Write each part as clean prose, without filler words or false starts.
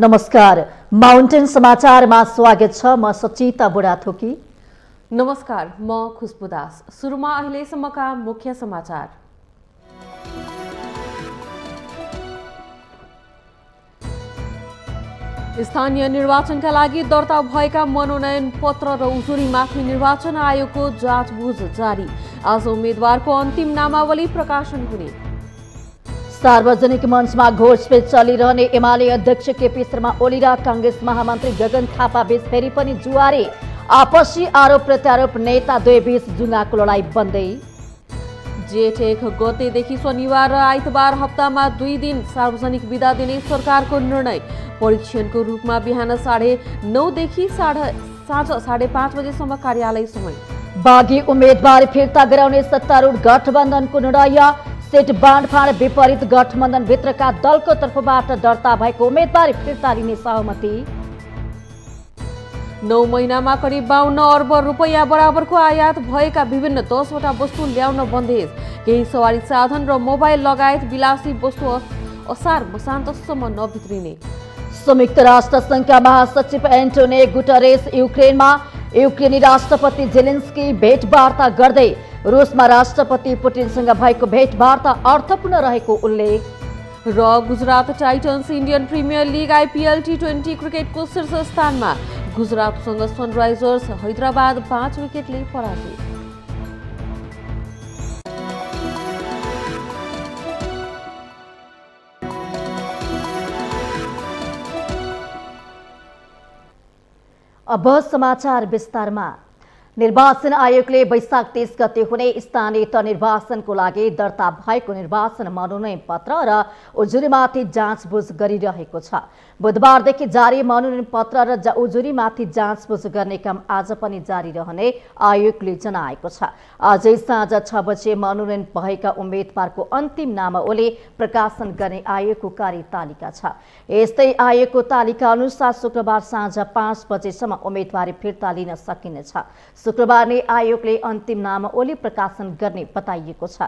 नमस्कार, माउन्टेन समाचारमा स्वागत छ। म सचिता बुढाथोकी। नमस्कार, म खुशबु दास। सुरुमा अहिलेसम्मका मुख्य समाचार। स्थानीय निर्वाचनका लागि दर्ता भएका मनोनयन पत्र र उजुरीमाथि निर्वाचन आयोगको जाँचबुझ जारी। आज उम्मेद्वारको अन्तिम नामावली प्रकाशन हुने। सार्वजनिक मञ्चमा घोषपेच चलिरहने एमाले अध्यक्ष केपी शर्मा ओली र कांग्रेस महामन्त्री गगन थापा बीच फेरि पनि जुवारे। आपसी आरोप प्रत्यारोप, नेता दुवैबीच जुङ्गाको लडाई बन्दै। जेठ 1 गतेदेखि शनिबार र आइतबार हप्तामा 2 दिन सार्वजनिक बिदा दिने सरकारको निर्णय। परीक्षणको रूपमा बिहान 9:30 देखि साँझ 5:30 बजेसम्म कार्यालय समय। बागी उम्मेदवार फिर्ता गराउने सत्तारूढ गठबन्धनको निर्णय। सीट बाँडफाँड विपरीत गठबन्धनभित्रका दलको तर्फबाट दर्ता भएको उम्मेदवार फिर्ता लिने सहमति। 9 महिनामा करिब 52 अर्ब रुपैयाँ बराबरको आयात भएका विभिन्न 10वटा वस्तु ल्याउन बन्देज। केही सवारी साधन र मोबाइल लगायत विलासी वस्तु असार मसान्तसम्म नभित्रिने। संयुक्त राष्ट्र संघका महासचिव एन्टोनियो गुटेरेस युक्रेनमा। युक्रेनी राष्ट्रपति जेलेन्स्की भेटवार्ता गर्दै रुसमा राष्ट्रपति पुटिनसँग भएको भेटवार्ता अर्थपूर्ण रहेको उल्लेख। र Gujarat titans Indian premier league IPL T20 क्रिकेटको शीर्ष स्थानमा। गुजरातसँग सनराइजर्स हैदराबाद 5 विकेटले पराजित। अब समाचार विस्तारमा। निर्वाचन आयोगले वैशाख 30 गते हुने स्थानीय तह निर्वाचनको लागि दर्ता भएको निर्वाचन मनोनयन पत्र र उजुरीमाथि जाँचबुझ गरिरहेको छ। बुधबारदेखि जारी मनोनयन पत्र र उजुरीमाथि जाँचबुझ गर्ने काम आज पनि जारी रहने आयोगले जनाएको छ। आजै साँझ 6 बजे मनोनयन भएका उम्मेदवारको अन्तिम नामावली प्रकाशन गर्ने आयोगको कार्यतालिका छ। यस्तै आयोगको तालिका अनुसार शुक्रबार साँझ 5 बजेसम्म उम्मेदवारी फिर्ता लिन सकिनेछ। शुक्रबार नै आयोगले अन्तिम नामावली प्रकाशन गर्ने बताइएको छ।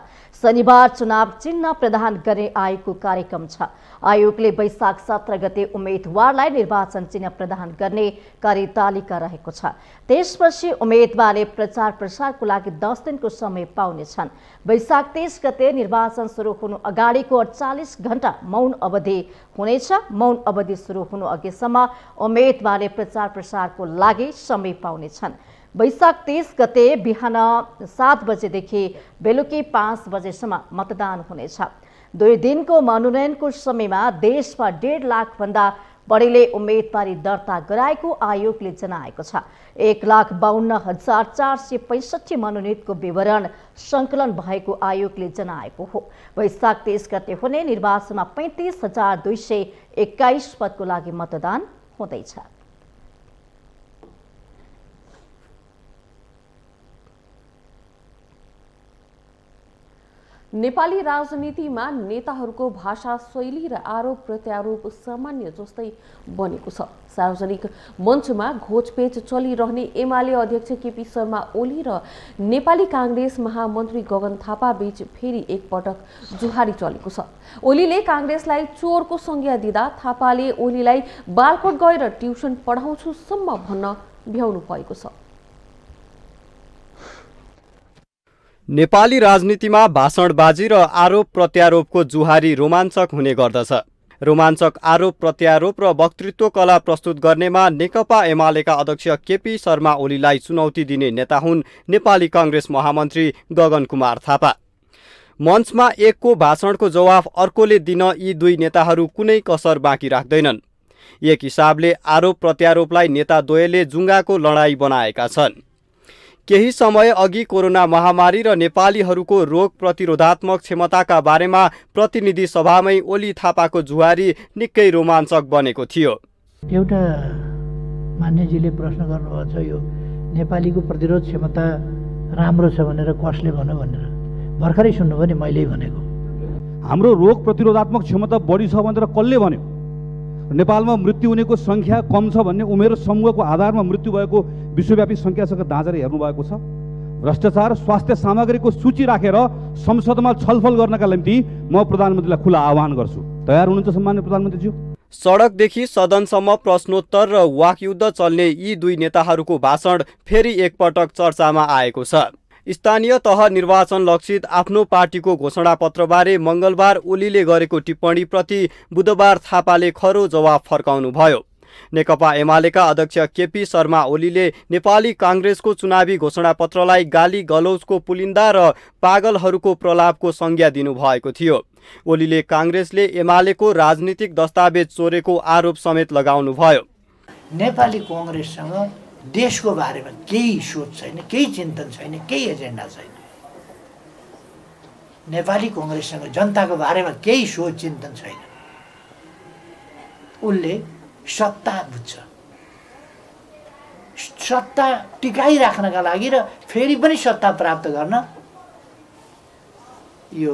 शनिबार चुनाव चिन्ह प्रदान गर्ने आयोगको कार्यक्रम छ। आयोगले वैशाख 17 गते उम्मेदवारलाई निर्वाचन चिन्ह प्रदान गर्ने कार्यतालिका रहेको छ। त्यसपछि उम्मेदवारले प्रचार प्रसारको लागि 10 दिनको समय पाउनेछन्। वैशाख 23 गते निर्वाचन सुरु हुनु अगाडिको 48 घण्टा मौन अवधि हुनेछ। मौन अवधि सुरु हुनु अघिसम्म उम्मेदवारले प्रचार प्रसारको लागि समय पाउनेछन्। वैशाख 30 गते बिहान 7 बजेदेखि बेलुकी 5 बजेसम्म मतदान हुनेछ। 2 दिनको मनोनयनको समयमा देशमा 1.5 लाख भन्दा बढीले उम्मेदवारी दर्ता गराएको आयोगले जनाएको छ। 1,52,465 मनोनितको विवरण सङ्कलन भएको आयोगले जनाएको हो। वैशाख 30 गते हुने निर्वाचनमा 35,221 पदको लागि मतदान हुँदैछ। नेपाली राजनीतिमा नेताहरूको भाषा शैली र आरोप प्रत्यारोप सामान्य जस्तै बनेको छ। सार्वजनिक मञ्चमा घोचपेच चलिरहने एमाले अध्यक्ष केपी शर्मा ओली र नेपाली कांग्रेस महामन्त्री गगन थापा बीच फेरि एकपटक जुहारी चलेको छ। ओलीले कांग्रेसलाई चोरको संज्ञा दिँदा थापाले ओलीलाई बालकोट गएर ट्युसन पढाउँछु सम्म भन्न भ्याउनु भएको छ। नेपाली राजनीतिमा भाषणबाजी र आरोप प्रत्यारोपको जुहारी रोमाञ्चक हुने गर्दछ। रोमाञ्चक आरोप प्रत्यारोप र वक्तृत्व कला प्रस्तुत गर्नेमा नेकपा एमालेका अध्यक्ष केपी शर्मा ओलीलाई चुनौती दिने नेता हुन् नेपाली कांग्रेस महामन्त्री गगन कुमार थापा। मञ्चमा एकको भाषणको जवाफ अर्कोले दिन यी दुई नेताहरू कुनै कसर बाँकी राख्दैनन्। एक हिसाबले आरोप प्रत्यारोपलाई नेता द्वयले जुङ्गाको लडाई बनाएका छन्। केही समय अघि कोरोना महामारी र नेपालीहरूको रोग प्रतिरोधात्मक क्षमताका बारेमा प्रतिनिधि सभामै ओली थापाको जुहारी निकै रोमाञ्चक बनेको थियो। एउटा मान्यजीले प्रश्न गर्नुभएको छ, यो नेपालीको प्रतिरोध क्षमता राम्रो छ भनेर कसले भन्यो भनेर भर्खरै सुन्नुभयो नि, मैले भनेको। हाम्रो रोग प्रतिरोधात्मक क्षमता बढी छ भनेर कसले भन्यो? नेपालमा मृत्यु हुनेको संख्या कम छ भन्ने उमेर समूहको आधारमा मृत्यु भएको विश्वव्यापी संख्यासँग दाँजेर हेर्नु भएको छ। भ्रष्टाचार स्वास्थ्य सामग्रीको सूची राखेर संसदमा छलफल गर्नका निम्ति म प्रधानमन्त्रीलाई खुला आह्वान गर्छु। तयार हुनुहुन्छ सम्माननीय प्रधानमन्त्रीज्यू? सडकदेखि सदनसम्म प्रश्नोत्तर र वाकयुद्ध चल्ने यी दुई नेताहरूको भाषण फेरि एकपटक चर्चामा आएको छ। स्थानीय तह निर्वाचन लक्षित आफ्नो पार्टीको घोषणापत्रबारे मङ्गलबार ओलीले गरेको टिप्पणीप्रति बुधबार थापाले खरो जवाफ फर्काउनुभयो। नेकपा एमालेका अध्यक्ष केपी शर्मा ओलीले नेपाली काङ्ग्रेसको चुनावी घोषणापत्रलाई गाली गलौजको पुलिन्दा र पागलहरूको प्रलापको संज्ञा दिनुभएको थियो। ओलीले काङ्ग्रेसले एमालेको राजनीतिक दस्तावेज चोरेको आरोप समेत लगाउनुभयो। नेपाली काङ्ग्रेससँग देशको बारेमा केही सोच छैन, केही चिन्तन छैन, केही एजेन्डा छैन। नेपाली काङ्ग्रेससँग जनताको बारेमा केही सोच चिन्तन छैन। उसले सत्ता बुझ्छ, सत्ता टिकाइराख्नका लागि र फेरि पनि सत्ता प्राप्त गर्न यो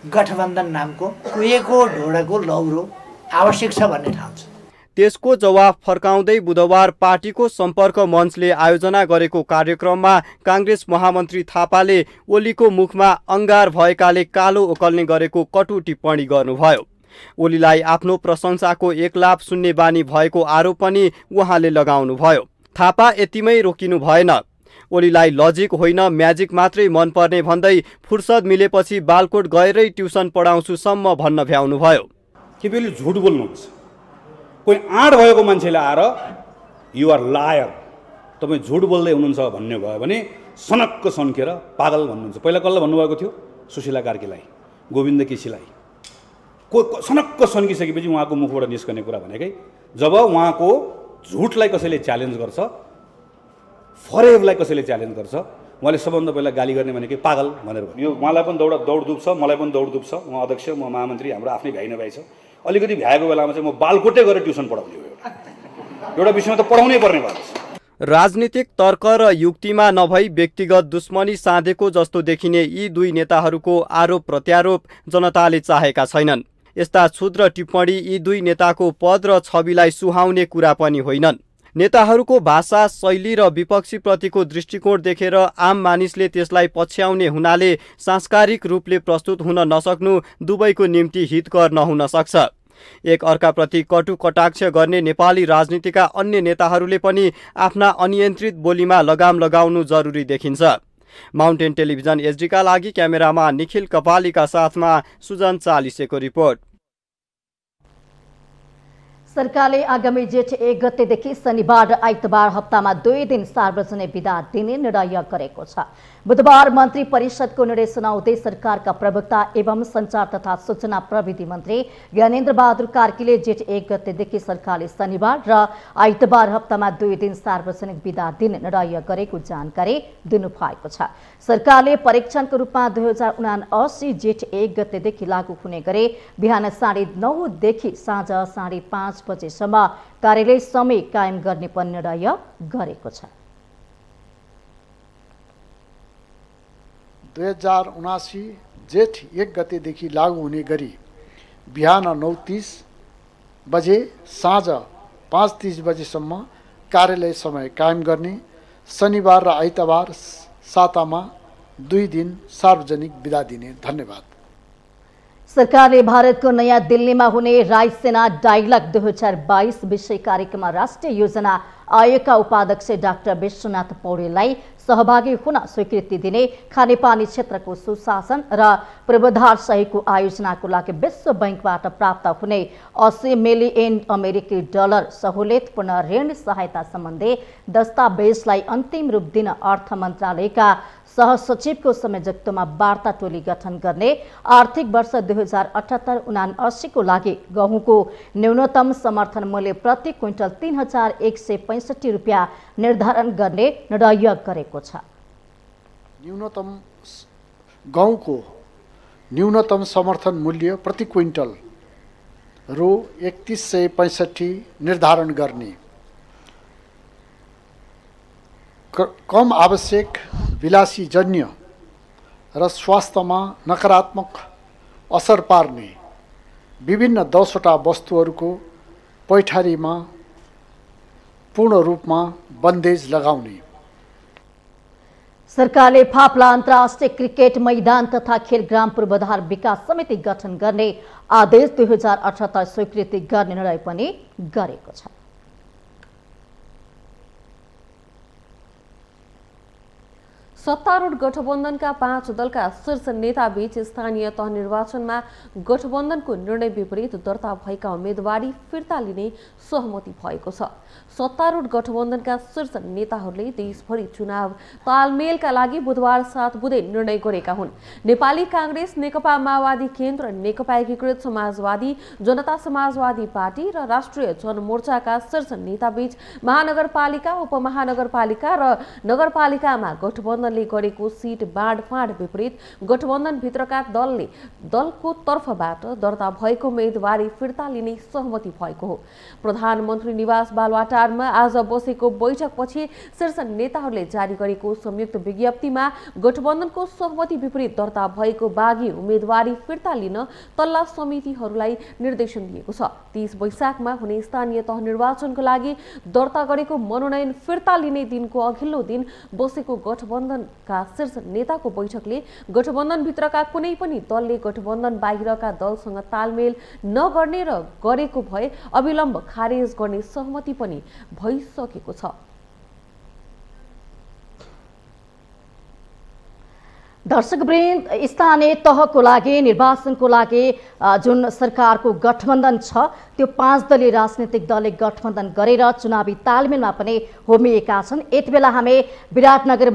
गठबन्धन नामको कुहेको ढोडाको लौरो आवश्यक छ भन्ने ठान्छ। त्यसको जवाफ फर्काउँदै बुधबार पार्टीको सम्पर्क मञ्चले आयोजना गरेको कार्यक्रममा काङ्ग्रेस महामन्त्री थापाले ओलीको मुखमा अंगार भएकाले कालो ओकल्ने गरेको कटु टिप्पणी गर्नुभयो। ओलीलाई आफ्नो प्रशंसाको एकलाप सुन्ने बानी भएको आरोप पनि उहाँले लगाउनुभयो। थापा यतिमै रोकिनु भएन। ओलीलाई लजिक होइन म्याजिक मात्रै मनपर्ने भन्दै फुर्सद मिलेपछि बालकोट गएरै ट्युसन पढाउँछु सम्म भन्न भ्याउनुभयो। केपीले झुट बोल्नुहुन्छ। कोही आँट भएको मान्छेले आएर यु आर लायर, तपाईँ झुट बोल्दै हुनुहुन्छ भन्ने भयो भने सनक्क सन्केर पागल भन्नुहुन्छ। पहिला कसलाई भन्नुभएको थियो? सुशीला कार्कीलाई, गोविन्द केसीलाई। सनक्क सन्किसकेपछि उहाँको मुखबाट निस्कने कुरा भनेकै जब उहाँको झुटलाई कसैले च्यालेन्ज गर्छ, फरेबलाई कसैले च्यालेन्ज गर्छ, उहाँले सबभन्दा पहिला गाली गर्ने भनेकै पागल भनेर भन्यो। यो उहाँलाई पनि दौड दुख्छ, मलाई पनि दौड दुख्छ। उहाँ अध्यक्ष, म महामन्त्री, हाम्रो आफ्नै भ्याइ नभ्याइ छ। अलिकति भ्याएको बेलामा चाहिँ म बालकोटै गरेर ट्युसन पढाउने हो। एउटा विषयमा त पढाउनै पर्ने भएको छ। राजनीतिक तर्क र युक्तिमा नभई व्यक्तिगत दुश्मनी साधेको जस्तो देखिने यी दुई नेताहरूको आरोप प्रत्यारोप जनताले चाहेका छैनन्। यस्ता क्षुद्र टिप्पणी यी दुई नेताको पद र छविलाई सुहाउने कुरा पनि होइनन्। नेताहरूको भाषा शैली र विपक्षी प्रतिको दृष्टिकोण देखेर आम मानिसले त्यसलाई पछ्याउने हुनाले सांस्कारिक रूपले प्रस्तुत हुन नसक्नु दुवैको निम्ति हितकर नहुन सक्छ। एक अर्काप्रति कटु कटाक्ष गर्ने नेपाली राजनीतिका अन्य नेताहरूले पनि आफ्ना अनियन्त्रित बोलीमा लगाम लगाउनु जरुरी देखिन्छ। माउन्टेन टेलिभिजन एचडीका लागि क्यामेरामा निखिल कपालीका साथमा सुजन चालिसेको रिपोर्ट। सरकारले आगामी जेठ 1 गतेदेखि शनिबार र आइतबार हप्तामा 2 दिन सार्वजनिक बिदा दिने निर्णय गरेको छ। बुधबार मन्त्री परिषदको निर्णय सुनाउँदै सरकारका प्रवक्ता एवं सञ्चार तथा सूचना प्रविधि मन्त्री ज्ञानेन्द्र बहादुर कार्कीले जेठ 1 गतेदेखि सरकारले शनिबार र आइतबार हप्तामा 2 दिन सार्वजनिक बिदा दिने निर्णय गरेको जानकारी दिनुभएको छ। सरकारले परीक्षणको रूपमा 2079 जेठ 1 गतेदेखि लागू हुने गरी बिहान 9:30 देखि साँझ 5:30 बजेसम्म कार्यालय समय कायम गर्ने पनि निर्णय गरेको छ। 2079 जेठ 1 गतेदेखि लागू हुने गरी बिहान 9:30 बजे साँझ 5:30 बजेसम्म कार्यालय समय कायम गर्ने, शनिबार र आइतबार सातामा 2 दिन सार्वजनिक बिदा दिने। धन्यवाद। सरकारले भारतको नयाँ दिल्लीमा हुने रायसेना डायलग 2022 विषय कार्यक्रममा राष्ट्रिय योजना आयोगका उपाध्यक्ष डाक्टर विश्वनाथ पौडेललाई सहभागी हुन स्वीकृति दिने, खानेपानी क्षेत्रको सुशासन र पूर्वाधार सहितको आयोजनाको लागि विश्व बैंकबाट प्राप्त हुने 80 मिलियन अमेरिकी डलर सहुलियतपूर्ण ऋण सहायता सम्बन्धी दस्तावेजलाई अन्तिम रूप दिन अर्थ मन्त्रालयका सहसचिवको संयोजकत्वमा वार्ता टोली गठन गर्ने, आर्थिक वर्ष 2078-79 को लागि गहुँको न्यूनतम समर्थन मूल्य प्रति क्विन्टल 3165 रुपियाँ निर्धारण गर्ने निर्णय गरेको छ। गहुँको न्यूनतम समर्थन मूल्य प्रति क्विन्टल रु 3165 निर्धारण गर्ने, कम आवश्यक विलासीजन्य र स्वास्थ्यमा नकारात्मक असर पार्ने विभिन्न 10वटा वस्तुहरूको पैठारीमा पूर्ण रूपमा बन्देज लगाउने। सरकारले फाप्ला अन्तर्राष्ट्रिय क्रिकेट मैदान तथा खेलग्राम पूर्वाधार विकास समिति गठन गर्ने आदेश 2078 स्वीकृति गर्ने निर्णय पनि गरेको छ। सत्तारूढ गठबन्धनका 5 दलका शीर्ष नेता बीच स्थानीय तह निर्वाचनमा गठबन्धनको निर्णय विपरीत दर्ता भएका उम्मेदवारी फिर्ता लिने सहमति भएको छ। सत्तारूढ गठबन्धनका शीर्ष नेताहरूले देशभरि चुनाव तालमेलका लागि बुधबार 7 बुधे निर्णय गरेका हुन्। नेपाली कांग्रेस, नेकपा माओवादी केन्द्र, नेकपा एकीकृत समाजवादी, जनता समाजवादी पार्टी र राष्ट्रिय जनमोर्चाका शीर्ष नेताबीच महानगरपालिका, उपमहानगरपालिका र नगरपालिकामा गठबन्धनले गरेको सीट बाँडफाँड विपरीत गठबन्धनभित्रका दलले दलको तर्फबाट दर्ता भएको उम्मेदवारी फिर्ता लिने सहमति भएको हो। प्रधानमन्त्री निवास बालुवाटारमा आज बसेको बैठकपछि शीर्ष नेताहरूले जारी गरेको संयुक्त विज्ञप्तिमा गठबन्धनको सहमति विपरीत दर्ता भएको बागी उम्मेदवारी फिर्ता लिन तल्ला समितिहरूलाई निर्देशन दिएको छ। 30 वैशाखमा हुने स्थानीय तह निर्वाचनको लागि दर्ता गरेको मनोनयन फिर्ता लिने दिनको अघिल्लो दिन बसेको गठबन्धनका शीर्ष नेताको बैठकले गठबन्धनभित्रका कुनै पनि दलले गठबन्धन बाहिरका दलसँग तालमेल नगर्ने र गरेको भए अविलम्ब खारेज गर्ने सहमति पनि भइसकेको छ। दर्शकवृन्द, स्थानीय तहको लागि निर्वाचनको लागि जुन सरकारको गठबन्धन छ त्यो 5 दलीय राजनीतिक दलले गठबन्धन गरेर चुनावी तालमेलमा पनि होमिएका छन्। यति बेला हामी विराटनगर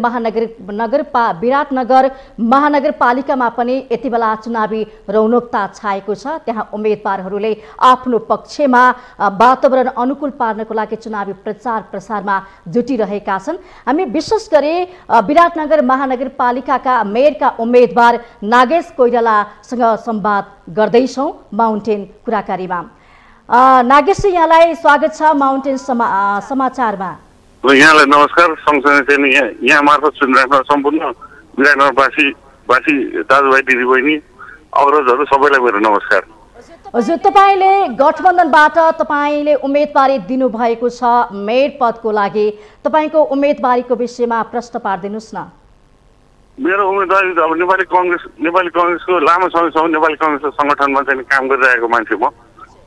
महानगरपालिकामा पनि यति बेला चुनावी रौनकता छाएको छ। त्यहाँ उम्मेदवारहरूले आफ्नो पक्षमा वातावरण अनुकूल पार्नको लागि चुनावी प्रचार प्रसारमा जुटिरहेका छन्। हामी विशेष गरी विराटनगर महानगरपालिकाका मेयरका उम्मेदवार नागेश कोइरालासँग संवाद गर्दैछौँ माउन्टेन कुराकानीमा। नागेश, यहाँलाई स्वागत छ माउन्टेन समाचारमा। यहाँलाई नमस्कार। सँगसँगै चाहिँ यहाँ मार्फत सुनिराख्न सम्पूर्ण विराटनगरवासी दाजुभाइ दिदीबहिनी अग्रजहरू सबैलाई मेरो नमस्कार। हजुर, तपाईँले गठबन्धनबाट तपाईँले उम्मेदवारी दिनुभएको छ मेयर पदको लागि। तपाईँको उम्मेदवारीको विषयमा प्रश्न पारिदिनुहोस् न। मेरो उम्मेदवारी अब नेपाली कांग्रेसको लामो समयसम्म नेपाली कांग्रेसको संगठनमा चाहिँ काम गरिरहेको मान्छे म।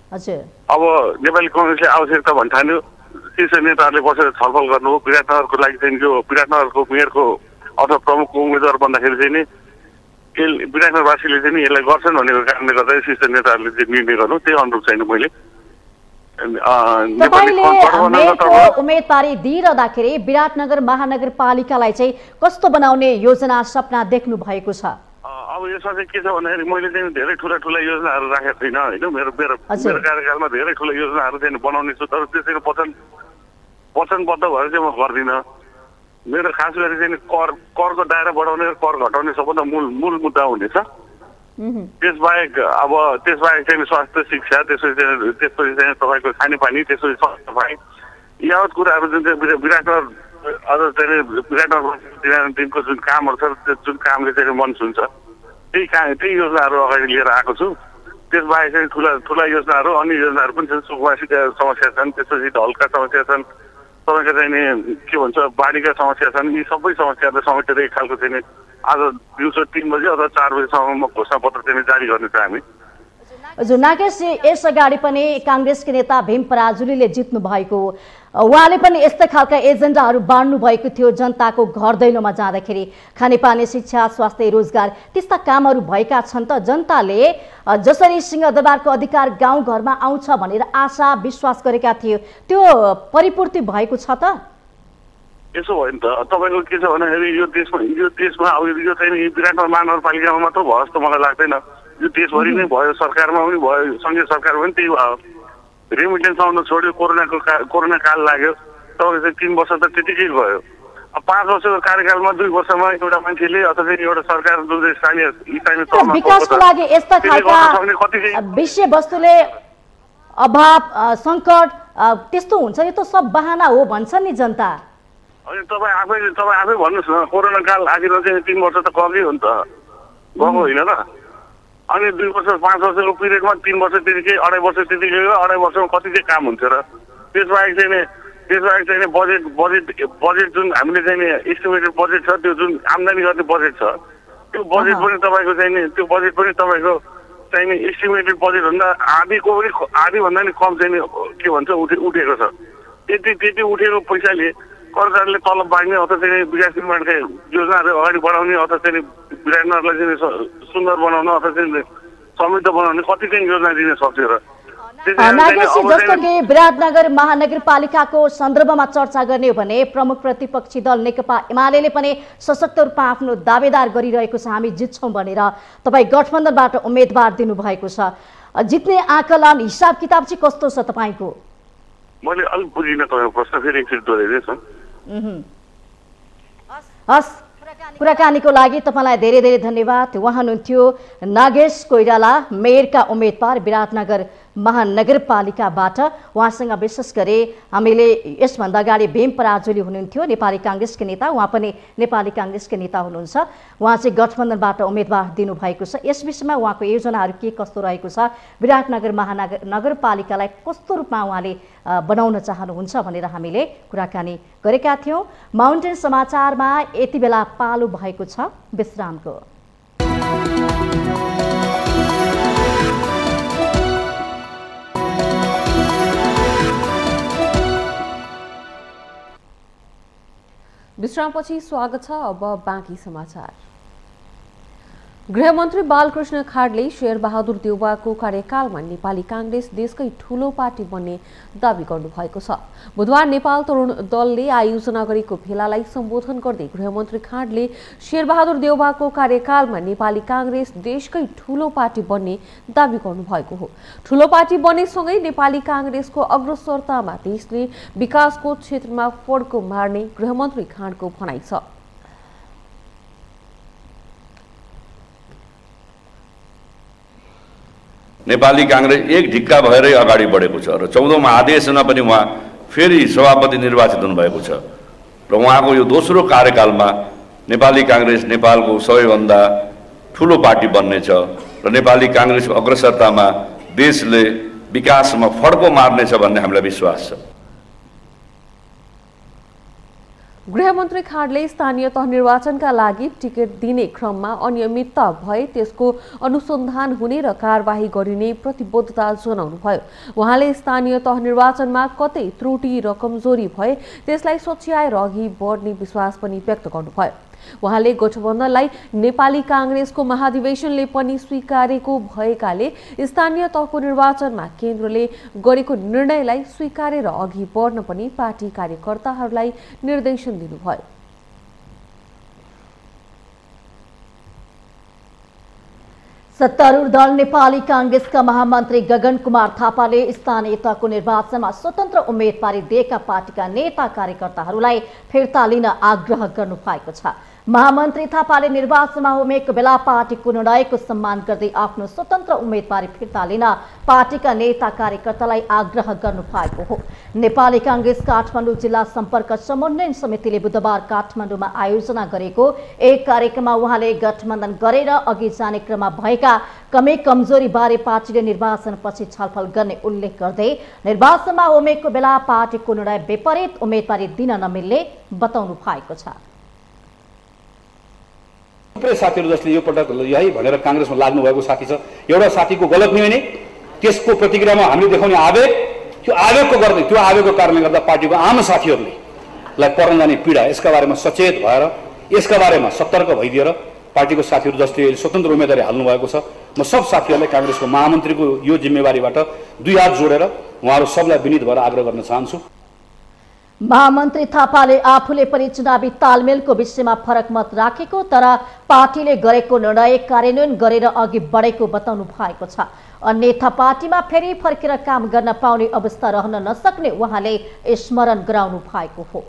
हजुर, अब नेपाली कांग्रेसले आवश्यकता भन्ठान्यो, शीर्ष नेताहरूले बसेर छलफल गर्नुभयो। विराटनगरको लागि चाहिँ यो विराटनगरको मेयरको अथवा प्रमुखको उम्मेदवार बन्दाखेरि चाहिँ नि विराटनगरवासीले चाहिँ यसलाई गर्छन् भनेको कारणले गर्दा शीर्ष नेताहरूले चाहिँ निर्णय गर्नु, त्यही अनुरूप छैन। मैले उम्मेदवारी दिइरहँदाखेरि विराटनगर महानगरपालिकालाई चाहिँ कस्तो बनाउने योजना सपना देख्नु भएको छ? अब यसमा चाहिँ के छ भन्दाखेरि मैले चाहिँ धेरै ठुला योजनाहरू राखेको छैन होइन। मेरो कार्यकालमा धेरै ठुला योजनाहरू चाहिँ बनाउने छु, तर त्यसैको वचनबद्ध भएर चाहिँ म गर्दिनँ। मेरो खास गरी चाहिँ करको दायरा बढाउने र कर घटाउने सबभन्दा मूल मुद्दा हुनेछ। त्यसबाहेक चाहिँ स्वास्थ्य, शिक्षा, त्यसपछि चाहिँ तपाईँको खानेपानी, त्यसपछि सफाइ यावत कुराहरू जुन चाहिँ विराटनगर अझ चाहिँ विराटनगरको जुन कामहरू छ, जुन कामले चाहिँ मन छुन्छ, त्यही योजनाहरू अगाडि लिएर आएको छु। त्यसबाहेक चाहिँ ठुला योजनाहरू, अन्य योजनाहरू पनि छन्। सुकुम्बासीका समस्या छन्, त्यसपछि ढलका समस्या छन्, तपाईँको चाहिँ नि के भन्छ बाढीका समस्या छन्। यी सबै समस्याहरू समेटेर एक खालको चाहिँ आज दिउँसो 3 बजे अथवा 4 बजेसम्म घोषणापत्र चाहिँ जारी गर्ने छ हामी। हजुर नागेश, यस अगाडि पनि कांग्रेसका नेता भीम पराजुलीले जित्नु भएको, उहाँले पनि यस्तै खालका एजेन्डाहरू बाँड्नु भएको थियो। जनताको घर दैलोमा जाँदाखेरि खानेपानी, शिक्षा, स्वास्थ्य, रोजगार त्यस्ता कामहरू भएका छन् त जनताले जसरी सिंहदरबारको अधिकार गाउँ घरमा आउँछ भनेर आशा विश्वास गरेका थियो, त्यो परिपूर्ति भएको छ त? यसो भयो नि त। तपाईँको के छ भन्दाखेरि यो देशमा अब यो चाहिँ विराटनगर महानगरपालिकामा मात्र भयो जस्तो मलाई लाग्दैन। यो देशभरि नै भयो, सरकारमा पनि भयो, सङ्घीय सरकारमा पनि त्यही भयो। रेमिटेन्स आउन छोड्यो, कोरोना काल लाग्यो, तपाईँको चाहिँ 3 वर्ष त त्यतिकै गयो। अब 5 वर्षको कार्यकालमा 2 वर्षमा एउटा मान्छेले अथवा चाहिँ एउटा सरकार जुन चाहिँ स्थानीय तहमा विकासको लागि यस्ता खालका विषयवस्तुले अभाव, सङ्कट त्यस्तो हुन्छ, यो त सब बहाना हो भन्छ नि जनता। अनि तपाईँ आफै भन्नुहोस् न, कोरोना काल आखिर चाहिँ 3 वर्ष त कमै हो नि त, गएको होइन र? अनि 2 वर्ष 5 वर्षको पिरियडमा 3 वर्ष त्यतिकै, 2.5 वर्ष त्यतिकै गयो, 2.5 वर्षमा कति चाहिँ काम हुन्छ र? त्यसबाहेक चाहिँ त्यसबाहेक चाहिँ बजेट जुन हामीले चाहिँ एस्टिमेटेड बजेट छ, त्यो जुन आम्दानी गर्ने बजेट छ, त्यो बजेट पनि तपाईँको चाहिँ एस्टिमेटेड बजेटभन्दा आधीभन्दा नि कम चाहिँ के भन्छ उठेको छ। त्यति उठेको पैसाले कर्मचारीले तलब बाँड्ने अथवा चाहिँ विकास निर्माणका योजनाहरू अगाडि बढाउने अथवा चाहिँ विराटनगरलाई चाहिँ सुन्दर बनाउन अथवा चाहिँ समृद्ध बनाउने कति चाहिँ योजना दिन सक्छ र नागेशजी, जस्तो कि विराटनगर महानगरपालिकाको सन्दर्भमा चर्चा गर्ने हो भने प्रमुख प्रतिपक्षी दल नेकपा एमाले पनि सशक्त रूपमा आफ्नो दावेदार गरिरहेको छ, हामी जित्छौँ भनेर। तपाईँ गठबन्धनबाट उम्मेदवार दिनुभएको छ, जित्ने आकलन हिसाब किताब चाहिँ कस्तो छ तपाईँको? मैले अलिक बुझिनँ तपाईँको प्रश्न, फेरि एकचोटि दोहोऱ्याइदिनुहोस् न। हस्, कुराकानीको लागि तपाईँलाई धेरै धेरै धन्यवाद। उहाँ हुनुहुन्थ्यो नागेश कोइराला, मेयरका उम्मेदवार विराटनगर महानगरपालिकाबाट। उहाँसँग विशेष गरी हामीले यसभन्दा अगाडि भीम पराजुली हुनुहुन्थ्यो, नेपाली काङ्ग्रेसका नेता, उहाँ पनि नेपाली काङ्ग्रेसका नेता हुनुहुन्छ। उहाँ चाहिँ गठबन्धनबाट उम्मेदवार दिनुभएको छ। यस विषयमा उहाँको योजनाहरू के कस्तो रहेको छ, विराटनगर महानगरपालिकालाई कस्तो रूपमा उहाँले बनाउन चाहनुहुन्छ भनेर हामीले कुराकानी गरेका थियौँ। माउन्टेन समाचारमा यति बेला पालो भएको छ विश्रामको। विश्रामपछि स्वागत छ। अब बाँकी समाचार। गृहमन्त्री बालकृष्ण खाडले शेरबहादुर देउवाको कार्यकालमा नेपाली काङ्ग्रेस देशकै ठूलो पार्टी बन्ने दावी गर्नुभएको छ। बुधबार नेपाल तरुण दलले आयोजना गरेको भेलालाई सम्बोधन गर्दै गृहमन्त्री खाडले शेरबहादुर देउवाको कार्यकालमा नेपाली काङ्ग्रेस देशकै ठूलो पार्टी बन्ने दावी गर्नुभएको हो। ठूलो पार्टी बन्नेसँगै नेपाली काङ्ग्रेसको अग्रसरतामा देशले विकासको क्षेत्रमा फड्को मार्ने गृहमन्त्री खाडको भनाइ छ। नेपाली काङ्ग्रेस एक ढिक्का भएरै अगाडि बढेको छ र 14औं आदेशमा पनि उहाँ फेरि सभापति निर्वाचित हुनुभएको छ र उहाँको यो दोस्रो कार्यकालमा नेपाली काङ्ग्रेस नेपालको सबैभन्दा ठुलो पार्टी बन्नेछ र नेपाली काङ्ग्रेसको अग्रसरतामा देशले विकासमा फड्को मार्नेछ भन्ने हामीलाई विश्वास छ। गृहमन्त्री खाडले स्थानीय तह निर्वाचनका लागि टिकट दिने क्रममा अनियमितता भए त्यसको अनुसन्धान हुने र कारबाही गरिने प्रतिबद्धता जनाउनुभयो। उहाँले स्थानीय तह निर्वाचनमा कतै त्रुटि र कमजोरी भए त्यसलाई सच्याएर अघि बढ्ने विश्वास पनि व्यक्त गर्नुभयो। उहाँले गठबन्धनलाई नेपाली काङ्ग्रेसको महाधिवेशनले पनि स्वीकारेको भएकाले स्थानीय तहको निर्वाचनमा केन्द्रले गरेको निर्णयलाई स्वीकारेर अघि बढ्न पनि पार्टी कार्यकर्ताहरूलाई निर्देशन दिनुभयो। सत्तारूढ दल नेपाली काङ्ग्रेसका महामन्त्री गगन कुमार थापाले स्थानीय तहको निर्वाचनमा स्वतन्त्र उम्मेदवारी दिएका पार्टीका नेता कार्यकर्ताहरूलाई फिर्ता लिन आग्रह गर्नुभएको छ। महामन्त्री थापाले निर्वाचनमा उमेको बेला पार्टीको निर्णयको सम्मान गर्दै आफ्नो स्वतन्त्र उम्मेदवारी फिर्ता लिन पार्टीका नेता कार्यकर्तालाई आग्रह गर्नुभएको हो। नेपाली काङ्ग्रेस काठमाडौँ जिल्ला सम्पर्क समन्वय समितिले बुधबार काठमाडौँमा आयोजना गरेको एक कार्यक्रममा उहाँले गठबन्धन गरेर अघि जाने क्रममा भएका कमी कमजोरी बारे पार्टीले निर्वाचनपछि छलफल गर्ने उल्लेख गर्दै निर्वाचनमा उमेको बेला पार्टीको निर्णय विपरीत उम्मेदवारी दिन नमिल्ने बताउनु भएको छ। थुप्रै साथीहरू जसले यो पटक यही भनेर काङ्ग्रेसमा लाग्नु भएको साथी छ। एउटा साथीको गलत निर्णय त्यसको प्रतिक्रियामा हामीले देखाउने आवेग, त्यो आवेगको गर्दै त्यो आवेगको कारणले गर्दा पार्टीको आम साथीहरूलाई पर्न जाने पीडा, यसका बारेमा सचेत भएर यसका बारेमा सतर्क भइदिएर पार्टीको साथीहरू जसले स्वतन्त्र उम्मेदवारी हाल्नु भएको छ, म सब साथीहरूलाई काङ्ग्रेसको महामन्त्रीको यो जिम्मेवारीबाट दुई हात जोडेर उहाँहरू सबलाई विनीत भएर आग्रह गर्न चाहन्छु। महामन्त्री थापाले आफूले पनि चुनावी तालमेलको विषयमा फरक मत राखेको तर पार्टीले गरेको निर्णय कार्यान्वयन गरेर अघि बढेको बताउनु भएको छ। अन्यथा पार्टीमा फेरि फर्केर काम गर्न पाउने अवस्था रहन नसक्ने उहाँले स्मरण गराउनु भएको हो।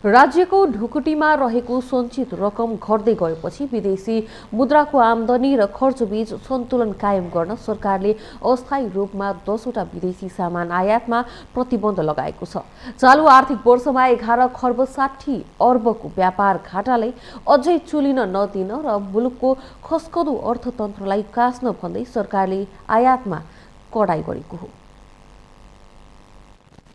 राज्यको ढुकुटीमा रहेको सञ्चित रकम घट्दै गएपछि विदेशी मुद्राको आमदानी र खर्चबीच सन्तुलन कायम गर्न सरकारले अस्थायी रूपमा 10वटा विदेशी सामान आयातमा प्रतिबन्ध लगाएको छ। चालु आर्थिक वर्षमा 11 खर्ब 60 अर्बको व्यापार घाटालाई अझै चुलिन नदिन र मुलुकको खस्कदो अर्थतन्त्रलाई कास्न भन्दै सरकारले आयातमा कडाई गरेको हो।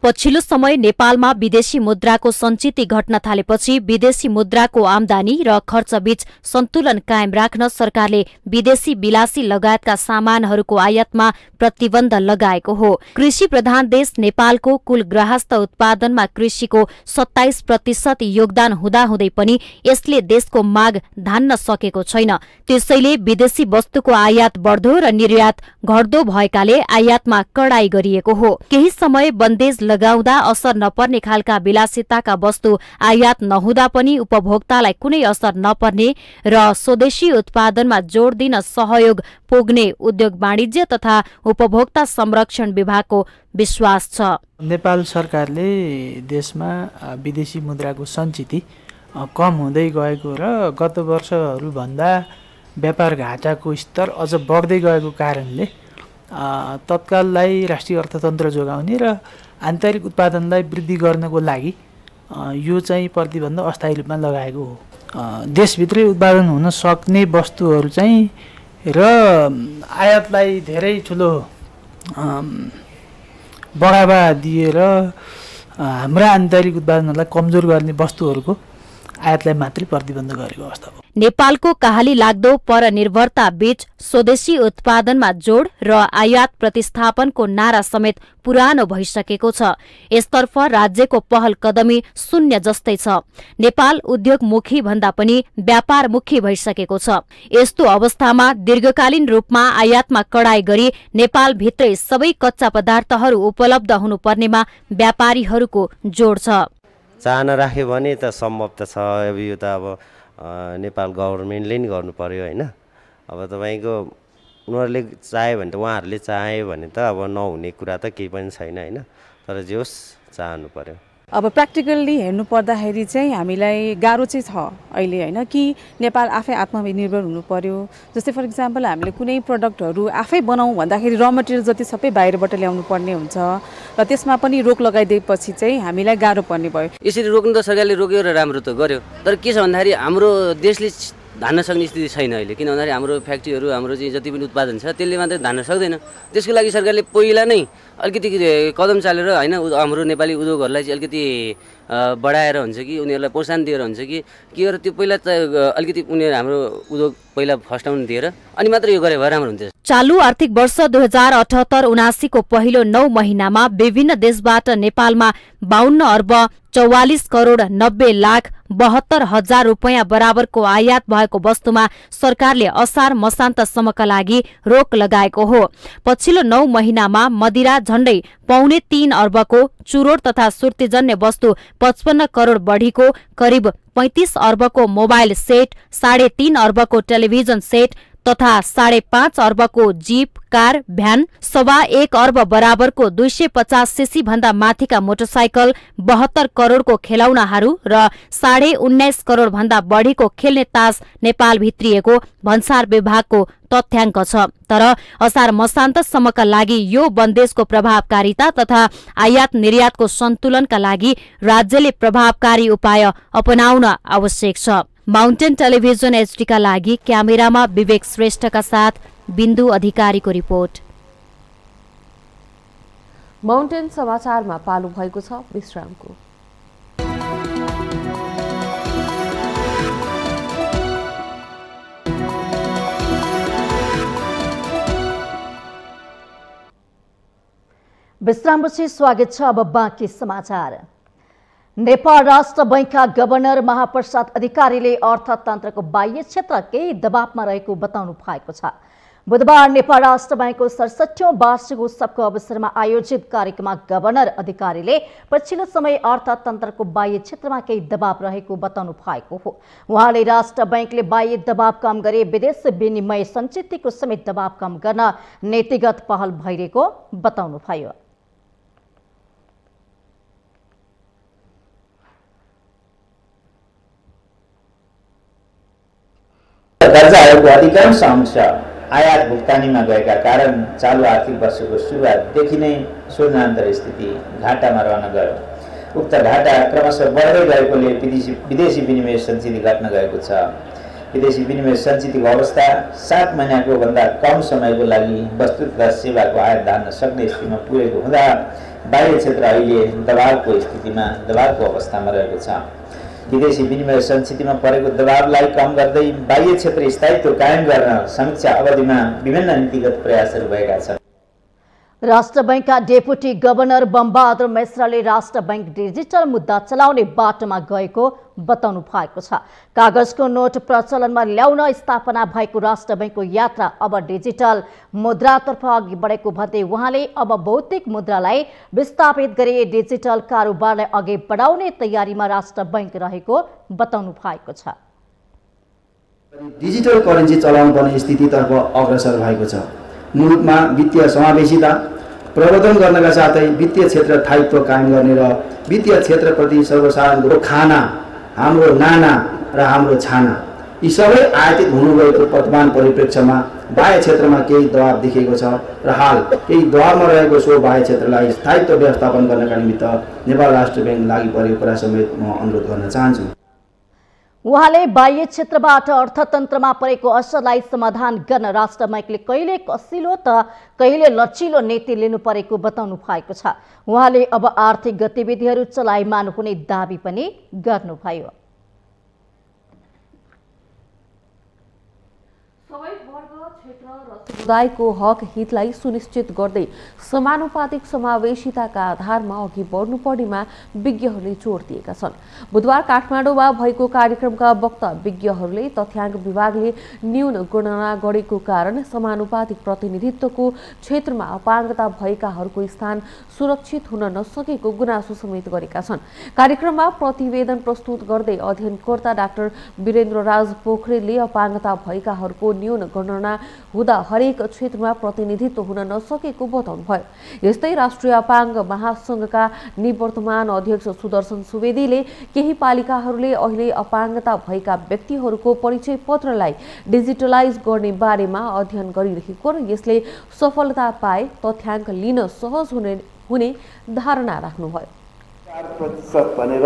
पछिल्लो समय नेपालमा विदेशी मुद्राको सञ्चिति घट्न थालेपछि विदेशी मुद्राको आमदानी र खर्चबीच सन्तुलन कायम राख्न सरकारले विदेशी विलासी लगायतका सामानहरूको आयातमा प्रतिबन्ध लगाएको हो। कृषि प्रधान देश नेपालको कुल ग्राहस्थ उत्पादनमा कृषिको 27% योगदान हुँदाहुँदै पनि यसले देशको माग धान्न सकेको छैन। त्यसैले विदेशी वस्तुको आयात बढ्दो र निर्यात घट्दो भएकाले आयातमा कडाई गरिएको हो। केही समय बन्देज लगाउँदा असर नपर्ने खालका विलासिताका वस्तु आयात नहुँदा पनि उपभोक्तालाई कुनै असर नपर्ने र स्वदेशी उत्पादनमा जोड दिन सहयोग पुग्ने उद्योग वाणिज्य तथा उपभोक्ता संरक्षण विभागको विश्वास छ। नेपाल सरकारले देशमा विदेशी मुद्राको सञ्चिति कम हुँदै गएको र गत वर्षहरूभन्दा व्यापार घाटाको स्तर अझ बढ्दै गएको कारणले तत्काललाई राष्ट्रिय अर्थतन्त्र जोगाउने र आन्तरिक उत्पादनलाई वृद्धि गर्नको लागि यो चाहिँ प्रतिबन्ध अस्थायी रूपमा लगाएको हो। देशभित्रै उत्पादन हुन सक्ने वस्तुहरू चाहिँ र आयातलाई धेरै ठुलो बढावा दिएर हाम्रा आन्तरिक उत्पादनलाई कमजोर गर्ने वस्तुहरूको आयातलाई मात्रै प्रतिबन्ध गरेको अवस्था हो। नेपालको कहाली लाग्दो परनिर्भरता बीच स्वदेशी उत्पादनमा जोड र आयात प्रतिस्थापनको नारा समेत पुरानो भइसकेको छ। यसतर्फ राज्यको पहल कदमी शून्य जस्तै छ। नेपाल उद्योगमुखी भन्दा पनि व्यापारमुखी भइसकेको छ। यस्तो अवस्थामा दीर्घकालीन रूपमा आयातमा कडाई गरी नेपालभित्रै सबै कच्चा पदार्थहरू उपलब्ध हुनुपर्नेमा व्यापारीहरूको जोड छ। चाहना राख्यो भने त सम्भव त छ। अब यो त अब नेपाल गभर्मेन्टले नि गर्नु पर्यो होइन। अब तपाईँको उनीहरूले चाह्यो भने त उहाँहरूले चाह्यो भने त अब नहुने कुरा त केही पनि छैन होइन। तर जे होस् चाहनु पर्यो। अब प्र्याक्टिकल्ली हेर्नु पर्दाखेरि चाहिँ हामीलाई गाह्रो चाहिँ छ अहिले होइन कि नेपाल आफै आत्मनिर्भर हुनु पर्यो। जस्तै फर इक्जाम्पल हामीले कुनै प्रडक्टहरू आफै बनाऊँ भन्दाखेरि र मटेरियल जति सबै बाहिरबाट ल्याउनु पर्ने हुन्छ र त्यसमा पनि रोक लगाइदिएपछि चाहिँ हामीलाई गाह्रो पर्ने भयो। यसरी रोक्नु त सरकारले रोक्यो र राम्रो त गर्यो। तर के छ भन्दाखेरि हाम्रो देशले धान्न सक्ने स्थिति छैन अहिले। किन भन्दाखेरि हाम्रो फ्याक्ट्रीहरू हाम्रो चाहिँ जति पनि उत्पादन छ त्यसले मात्रै धान्न सक्दैन। त्यसको लागि सरकारले पहिला नै अलिकति कदम चालेर होइन हाम्रो नेपाली उद्योगहरूलाई चाहिँ अलिकति बढाएर हुन्छ कि उनीहरूलाई प्रोत्साहन दिएर हुन्छ कि के गरेर त्यो पहिला त अलिकति उनीहरू हाम्रो उद्योग पहिला फस्टाउनु दिएर अनि मात्र यो गरे भए राम्रो हुन्थ्यो। चालू आर्थिक वर्ष 2078-79 को पहिलो 9 महिनामा विभिन्न देशबाट नेपालमा 52 अर्ब 44 करोड 90 लाख 72 हजार रुपैयाँ बराबरको आयात भएको वस्तुमा सरकारले असार मसान्तसम्मका लागि रोक लगाएको हो। पछिल्लो 9 महिनामा मदिरा झण्डै 3.25 अर्बको, चुरोट तथा सुर्तीजन्य वस्तु 55 करोड बढीको, करिब 35 अर्बको मोबाइल सेट, 3.5 अर्बको टेलिभिजन सेट तथा 5.5 अर्बको जीप, कार, भ्यान, 1.25 अर्ब बराबरको 250 सीसी भन्दा माथिका मोटरसाइकल, 72 करोडको खेलौनाहरू र 19.5 करोड भन्दा बढीको खेल्ने तास नेपाल भित्रिएको भन्सार विभागको तथ्याङ्क छ। तर असार मसान्तसम्मका लागि यो बन्देजको प्रभावकारिता तथा आयात निर्यातको सन्तुलनका लागि राज्यले प्रभावकारी उपाय अपनाउन आवश्यक छ। माउन्टेन टेलिभिजन HD का लागि क्यामेरामा विवेक श्रेष्ठका साथ बिन्दु अधिकारीको रिपोर्ट। माउन्टेन समाचारमा पालो भएको छ विश्रामको। विश्रामपछि स्वागत छ। अब बाँकी समाचार। नेपाल राष्ट्र बैंकका गभर्नर महाप्रसाद अधिकारीले अर्थतन्त्रको बाह्य क्षेत्र केही दबावमा रहेको बताउनु भएको छ। बुधबार नेपाल राष्ट्र बैंकको 67औं वार्षिक उत्सवको अवसरमा आयोजित कार्यक्रममा गभर्नर अधिकारीले पछिल्लो समय अर्थतन्त्रको बाह्य क्षेत्रमा केही दबाव रहेको बताउनु भएको हो। उहाँले राष्ट्र बैंकले बाह्य दबाव कम गरे विदेश विनिमय सञ्चितको समेत दबाव कम गर्न नीतिगत पहल भइरहेको बताउनुभयो। दर्जा आयोगको अधिकांश अंश आयात भुक्तानीमा गएका कारण चालु आर्थिक वर्षको सुरुवातदेखि नै शून्यान्तर स्थिति घाटामा रहन गयो। उक्त घाटा क्रमशः बढ्दै गएकोले विदेशी विनिमय सञ्चित घट्न गएको छ। विदेशी विनिमय सञ्चितको अवस्था 7 महिनाको भन्दा कम समयको लागि वस्तु तथा सेवाको आयात धान्न सक्ने स्थितिमा पुगेको हुँदा बाह्य क्षेत्र अहिले दबावको अवस्थामा रहेको छ। विदेशी विनिमय सञ्चितमा परेको दबावलाई कम गर्दै बाह्य क्षेत्र स्थायित्व कायम गर्न समीक्षा अवधिमा विभिन्न नीतिगत प्रयासहरू भएका छन्। राष्ट्र बैंकका डेपुटी गभर्नर बमबहादुर मिश्रले राष्ट्र बैंक डिजिटल मुद्दा चलाउने बाटोमा गएको बताउनु भएको छ। कागजको नोट प्रचलनमा ल्याउन स्थापना भएको राष्ट्र बैंकको यात्रा अब डिजिटल मुद्रातर्फ अघि बढेको भन्दै उहाँले अब भौतिक मुद्रालाई विस्थापित गरी डिजिटल कारोबारलाई अघि बढाउने तयारीमा राष्ट्र बैंक रहेको बताउनु भएको छ। डिजिटल करेन्सी चलाउनु पर्ने स्थितितर्फ अग्रसर भएको छ। मुलुकमा वित्तीय समावेशिता प्रवर्धन गर्नका साथै वित्तीय क्षेत्र स्थायित्व कायम गर्ने र वित्तीय क्षेत्रप्रति सर्वसाधारणको खाना, हाम्रो नाना र हाम्रो छाना यी सबै आयातित हुनुभएको वर्तमान परिप्रेक्ष्यमा बाह्य क्षेत्रमा केही दबाव देखिएको छ र हाल केही दबावमा रहेको सो बाह्य क्षेत्रलाई स्थायित्व व्यवस्थापन गर्नका निमित्त नेपाल राष्ट्र बैंक लागि परेको कुरा समेत म अनुरोध गर्न चाहन्छु। उहाँले बाह्य क्षेत्रबाट अर्थतन्त्रमा परेको असरलाई समाधान गर्न राष्ट्र बैंकले कहिले कसिलो त कहिले लचिलो नीति लिनु परेको बताउनु भएको छ। उहाँले अब आर्थिक गतिविधिहरू चलायमान हुने दाबी पनि गर्नुभयो। समुदायको हक हितलाई सुनिश्चित गर्दै समानुपातिक समावेशिताका आधारमा अघि बढ्नुपर्नेमा विज्ञहरूले जोड दिएका छन्। बुधबार काठमाडौँमा भएको कार्यक्रमका वक्ता विज्ञहरूले तथ्याङ्क विभागले न्यून गणना गरेको कारण समानुपातिक प्रतिनिधित्वको क्षेत्रमा अपाङ्गता भएकाहरूको स्थान सुरक्षित हुन नसकेको गुनासो समेत गरेका छन्। कार्यक्रममा प्रतिवेदन प्रस्तुत गर्दै अध्ययनकर्ता डाक्टर वीरेन्द्रराज पोखरेलले अपाङ्गता भएकाहरूको न्यून गणना हुँदा हरेक क्षेत्रमा प्रतिनिधित्व हुन नसकेको बताउनुभयो। यस्तै राष्ट्रिय अपाङ्ग महासंघका निवर्तमान अध्यक्ष सुदर्शन सुवेदीले केही पालिकाहरूले अहिले अपाङ्गता भएका व्यक्तिहरूको परिचय पत्रलाई डिजिटलाइज गर्ने बारेमा अध्ययन गरिरहेको र यसले सफलता पाए तथ्याङ्क लिन सहज हुने धारणा राख्नुभयो। 4% भनेर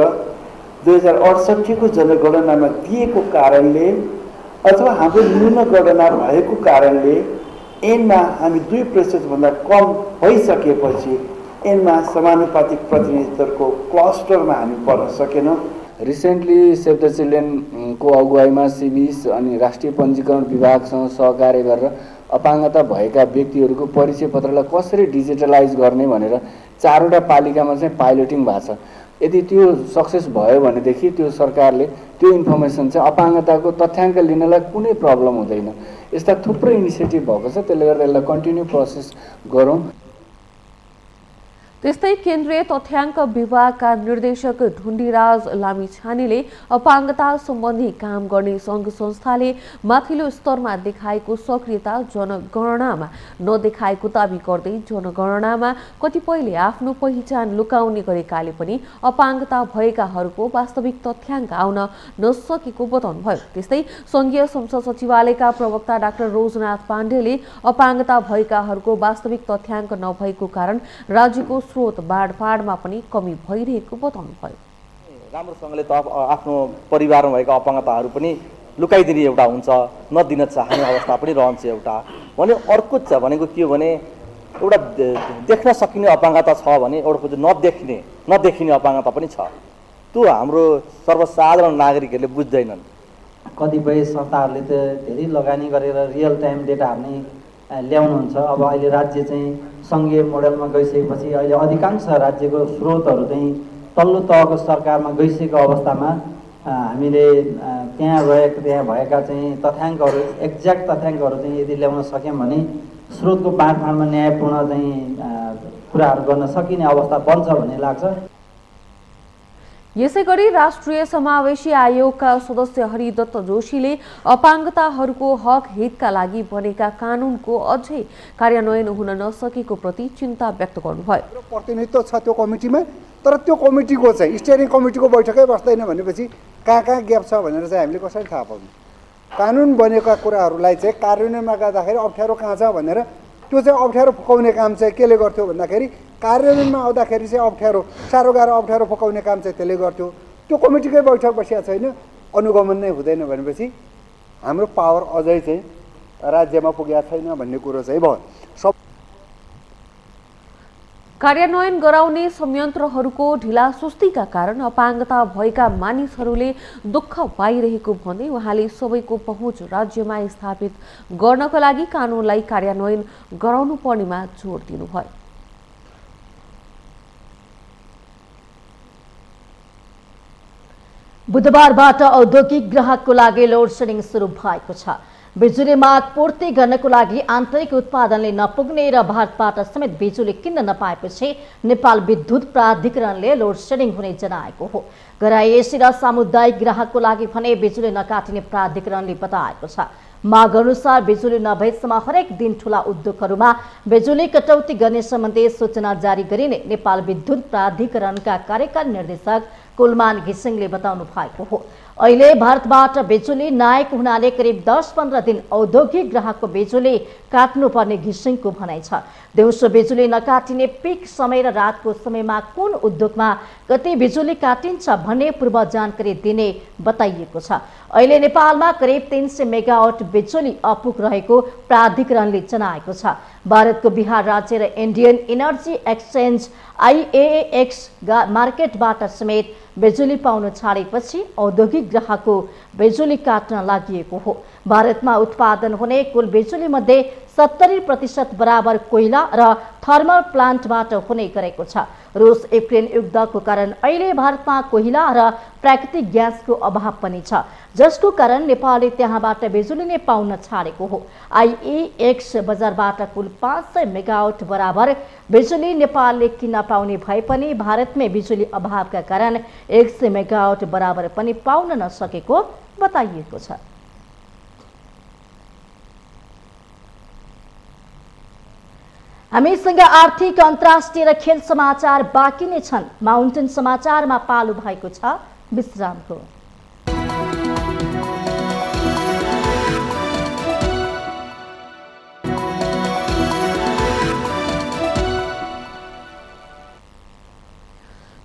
2068 को जनगणनामा दिएको कारणले अथवा हाम्रो न्यून गणना भएको कारणले ऐनमा हामी 2% भन्दा कम भइसकेपछि ऐनमा समानुपातिक प्रतिनिधित्वको क्लस्टरमा हामी पर्न सकेनौँ। रिसेन्टली सेभ द चिल्ड्रेन को अगुवाईमा सिबिस अनि राष्ट्रिय पञ्जीकरण विभागसँग सहकार्य गरेर अपाङ्गता भएका व्यक्तिहरूको परिचय पत्रलाई कसरी डिजिटलाइज गर्ने भनेर 4वटा पालिकामा चाहिँ पाइलटिङ भएको छ। यदि त्यो सक्सेस भयो भनेदेखि त्यो सरकारले त्यो इन्फर्मेसन चाहिँ अपाङ्गताको तथ्याङ्क लिनलाई कुनै प्रब्लम हुँदैन। यस्ता थुप्रै इनिसिएटिभ भएको छ, त्यसले गर्दा यसलाई कन्टिन्यू प्रोसेस गरौँ। त्यस्तै केन्द्रीय तथ्याङ्क विभागका निर्देशक ढुण्डीराज लामिछानेले अपाङ्गता सम्बन्धी काम गर्ने सङ्घ संस्थाले माथिल्लो स्तरमा देखाएको सक्रियता जनगणनामा नदेखाएको दाबी गर्दै जनगणनामा कतिपयले आफ्नो पहिचान लुकाउने गरेकाले पनि अपाङ्गता भएकाहरूको वास्तविक तथ्याङ्क आउन नसकेको बताउनुभयो। त्यस्तै सङ्घीय संसद सचिवालयका प्रवक्ता डाक्टर रोजनाथ पाण्डेले अपाङ्गता भएकाहरूको वास्तविक तथ्याङ्क नभएको कारण राज्यको स्रोत बाँडफाँडमा पनि कमी भइरहेको बताउनुभयो। राम्रोसँगले त आफ्नो परिवारमा भएका अपाङ्गताहरू पनि लुकाइदिने एउटा हुन्छ, नदिन चाहने अवस्था पनि रहन्छ एउटा भने। अर्को चाहिँ भनेको के हो भने एउटा देख्न सकिने अपाङ्गता छ भने एउटा नदेखिने अपाङ्गता पनि छ। त्यो हाम्रो सर्वसाधारण नागरिकहरूले बुझ्दैनन्। कतिपय संस्थाहरूले त धेरै लगानी गरेर रियल टाइम डेटाहरू नै ल्याउनुहुन्छ। अब अहिले राज्य चाहिँ सङ्घीय मोडलमा गइसकेपछि अहिले अधिकांश राज्यको स्रोतहरू चाहिँ तल्लो तहको सरकारमा गइसकेको अवस्थामा हामीले त्यहाँ भएका चाहिँ तथ्याङ्कहरू एक्ज्याक्ट तथ्याङ्कहरू चाहिँ यदि ल्याउन सक्यौँ भने स्रोतको बाँडफाँडमा न्यायपूर्ण चाहिँ कुराहरू गर्न सकिने अवस्था बन्छ भन्ने लाग्छ। यसैगरी राष्ट्रिय समावेशी आयोगका सदस्य हरिदत्त जोशीले अपाङ्गताहरूको हक हितका लागि बनेका कानुनको अझै कार्यान्वयन हुन नसकेको प्रति चिन्ता व्यक्त गर्नुभयो। प्रतिनिधित्व छ त्यो कमिटीमा, तर त्यो कमिटीको चाहिँ स्टियरिङ कमिटीको बैठकै बस्दैन भनेपछि कहाँ ग्याप छ भनेर चाहिँ हामीले कसरी थाहा पाउनु? कानुन बनेका कुराहरूलाई चाहिँ कार्यान्वयनमा गर्दाखेरि अप्ठ्यारो कहाँ छ भनेर त्यो चाहिँ अप्ठ्यारो फुकाउने काम चाहिँ केले गर्थ्यो भन्दाखेरि कार्यान्वयनमा आउँदाखेरि चाहिँ अप्ठ्यारो साह्रो गाह्रो अप्ठ्यारो फुकाउने काम चाहिँ त्यसले गर्थ्यो। त्यो कमिटीकै बैठक बसिया छैन, अनुगमन नै हुँदैन भनेपछि हाम्रो पावर अझै चाहिँ राज्यमा पुगेको छैन भन्ने कुरो चाहिँ भयो। कार्यान्वयन गराउने संयन्त्रहरूको ढिलासुस्तीका कारण अपाङ्गता भएका मानिसहरूले दुःख पाइरहेको भन्दै उहाँले सबैको पहुँच राज्यमा स्थापित गर्नका लागि कानुनलाई कार्यान्वयन गराउनु पर्नेमा जोड दिनुभयो। बुधबारबाट औद्योगिक ग्राहकको लागि लोड सेडिङ सुरु भएको छ। बिजुली माग पूर्ति गर्नको लागि आन्तरिक उत्पादनले नपुग्ने र भारतबाट समेत बिजुली किन्न नपाएपछि नेपाल विद्युत प्राधिकरणले लोड सेडिङ हुने जनाएको हो। घरायसी र सामुदायिक ग्राहकको लागि भने बिजुली नकाटिने प्राधिकरणले बताएको छ। माग अनुसार बिजुली नभएसम्म हरेक दिन ठूला उद्योगहरूमा बिजुली कटौती गर्ने सम्बन्धी सूचना जारी गरिने नेपाल विद्युत प्राधिकरणका कार्यकारी निर्देशक कुलमान घिसिङले बताउनु भएको हो। अहिले भारतबाट बिजुली नआएको हुनाले करिब 10-15 दिन औद्योगिक ग्राहकको बिजुली काट्नुपर्ने घिसिङको भनाइ छ। दिउँसो बिजुली नकाटिने पिक समय र रातको समयमा कुन उद्योगमा कति बिजुली काटिन्छ भन्ने पूर्व जानकारी दिने बताइएको छ। अहिले नेपालमा करिब 300 मेगावाट बिजुली अपुग रहेको प्राधिकरणले जनाएको छ। भारतको बिहार राज्य र इन्डियन इनर्जी एक्सचेन्ज IAEX मार्केटबाट समेत बिजुली पाउन छाडेपछि औद्योगिक ग्राहकको बिजुली काट्न लागिएको हो। भारतमा उत्पादन हुने कुल बिजुली मध्ये 70% बराबर कोइला र थर्मल प्लान्टबाट हुने गरेको छ। रुस युक्रेन युद्धको कारण अहिले भारतमा कोइला र प्राकृतिक ग्यासको अभाव पनि छ, जसको कारण नेपालले त्यहाँबाट बिजुली नै पाउन छाडेको हो। IAEX बजारबाट कुल 500 मेगावाट बराबर बिजुली नेपालले किन्न पाउने भए पनि भारतमै बिजुली अभावका कारण 100 मेगावाट बराबर पनि पाउन नसकेको बताइएको छ। हामीसँग आर्थिक अन्तर्राष्ट्रिय र खेल समाचार बाँकी नै छन्। माउन्टेन समाचारमा पालो भएको छ विश्रामको।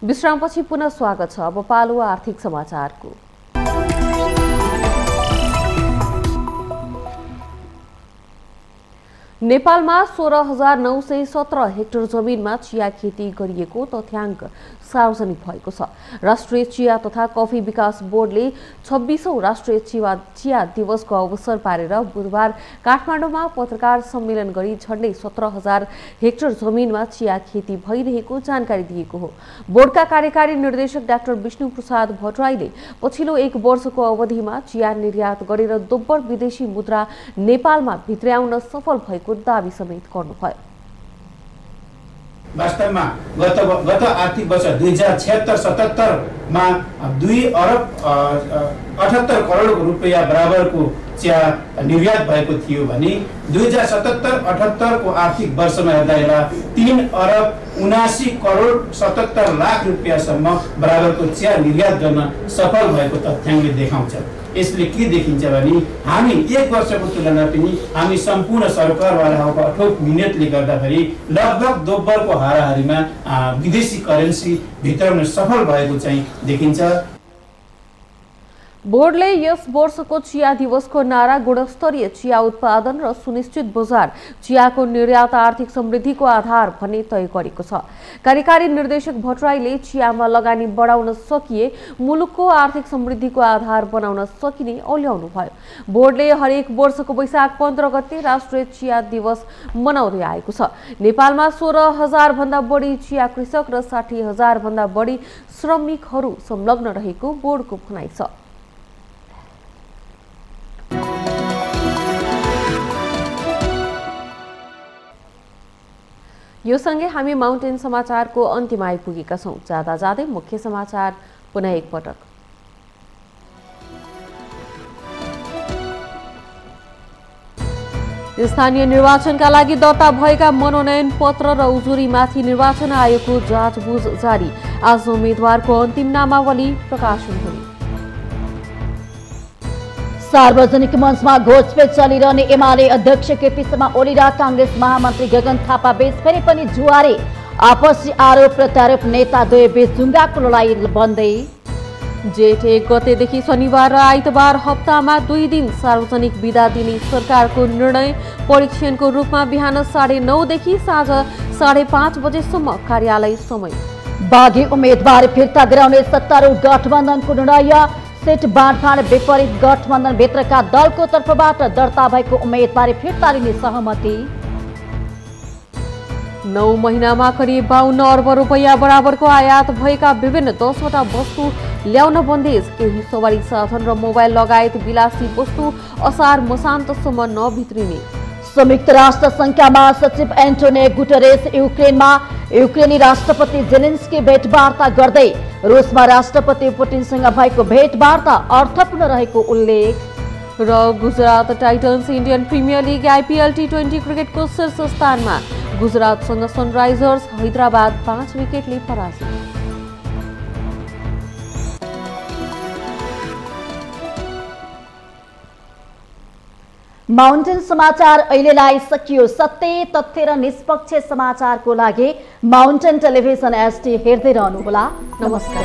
विश्रामपछि पुनः स्वागत छ। अब पालो आर्थिक समाचारको। नेपालमा 16,917 हेक्टर जमिनमा चिया खेती गरिएको तथ्याङ्क सार्वजनिक भएको छ। राष्ट्रिय चिया तथा कफी विकास बोर्डले 26औं राष्ट्रिय चिया दिवसको अवसर पारेर बुधबार काठमाडौँमा पत्रकार सम्मेलन गरी झण्डै 17,000 हेक्टर जमिनमा चिया खेती भइरहेको जानकारी दिएको हो। बोर्डका कार्यकारी निर्देशक डाक्टर विष्णु प्रसाद भट्टराईले पछिल्लो 1 वर्षको अवधिमा चिया निर्यात गरेर दोब्बर विदेशी मुद्रा नेपालमा भित्र्याउन सफल भएको दावी समेत गर्नुभयो। वास्तवमा गत आर्थिक वर्ष 2076-77 मा 2 अरब 78 करोड रुपैयाँ बराबरको चिया निर्यात भएको थियो भने 2077-78 को आर्थिक वर्षमा हेर्दा 3 अरब 79 करोड 77 लाख रुपैयाँसम्म बराबरको चिया निर्यात गर्न सफल भएको तथ्याङ्कले देखाउँछ। यसले के देखिन्छ भने हामी 1 वर्षको तुलना पनि हामी सम्पूर्ण सरकारवालाहरूको अठोट मिहिनेतले गर्दाखेरि लगभग दोब्बरको हाराहारीमा विदेशी करेन्सी भित्राउन सफल भएको चाहिँ देखिन्छ। बोर्डले यस वर्षको चिया दिवसको नारा गुणस्तरीय चिया उत्पादन र सुनिश्चित बजार चियाको निर्यात आर्थिक समृद्धिको आधार भन्ने तय गरेको छ। कार्यकारी निर्देशक भट्टराईले चियामा लगानी बढाउन सकिए मुलुकको आर्थिक समृद्धिको आधार बनाउन सकिने औल्याउनु भयो। बोर्डले हरेक वर्षको वैशाख 15 गते राष्ट्रिय चिया दिवस मनाउँदै आएको छ। नेपालमा 16,000 भन्दा बढी चिया कृषक र 60,000 भन्दा बढी श्रमिकहरू संलग्न रहेको बोर्डको भनाइ छ। यो सँगै हामी माउन्टेन समाचारको अन्त्यमा आइपुगेका छौं। जाँदा जाँदै मुख्य समाचार पुनः एकपटक। स्थानीय निर्वाचनका लागि दर्ता भएका मनोनयन पत्र र उजुरीमाथि निर्वाचन आयोगको जाँचबुझ जारी। आज उम्मेद्वारको अन्तिम नामावली प्रकाशन हुने। सार्वजनिक मञ्चमा घोषपेच चलिरहने एमाले अध्यक्ष केपी शर्मा ओली र कांग्रेस महामन्त्री गगन थापा बीच फेरि पनि जुवारे। आपसी आरोप प्रत्यारोप नेता दुवैबीच जुङ्गाको लडाई बन्दै। जेठ 1 गतेदेखि शनिबार र आइतबार हप्तामा 2 दिन सार्वजनिक बिदा दिने सरकारको निर्णय। परीक्षणको रूपमा बिहान 9:30 देखि साँझ 5:30 बजेसम्म कार्यालय समय। बागी उम्मेदवार फिर्ता गराउने सत्तारूढ गठबन्धनको निर्णय। सीट बाँडफाँड विपरीत गठबन्धनभित्रका दलको तर्फबाट दर्ता भएको उम्मेदवारी फिर्ता लिने सहमति। 9 महिनामा करिब 52 अर्ब रुपैयाँ बराबरको आयात भएका विभिन्न 10वटा वस्तु ल्याउन बन्देज। केही सवारी साधन र मोबाइल लगायत विलासी वस्तु असार मसान्तसम्म नभित्रिने। संयुक्त राष्ट्र संघका महासचिव एन्टोनियो गुटेरेस युक्रेनी राष्ट्रपति जेलेन्स्की भेटवार्ता गर्दै रुसमा राष्ट्रपति पुटिनसँग भएको भेटवार्ता अर्थपूर्ण रहेको उल्लेख। र Gujarat titans Indian premier league IPL T20 क्रिकेटको शीर्ष स्थानमा गुजरातसँग सनराइजर्स हैदराबाद 5 विकेटले पराजित। माउन्टेन समाचार अहिलेलाई सकियो। सत्य, तथ्य र निष्पक्ष समाचारको लागि माउन्टेन टेलिभिजन HD हेर्दै रहनुहोला। नमस्कार।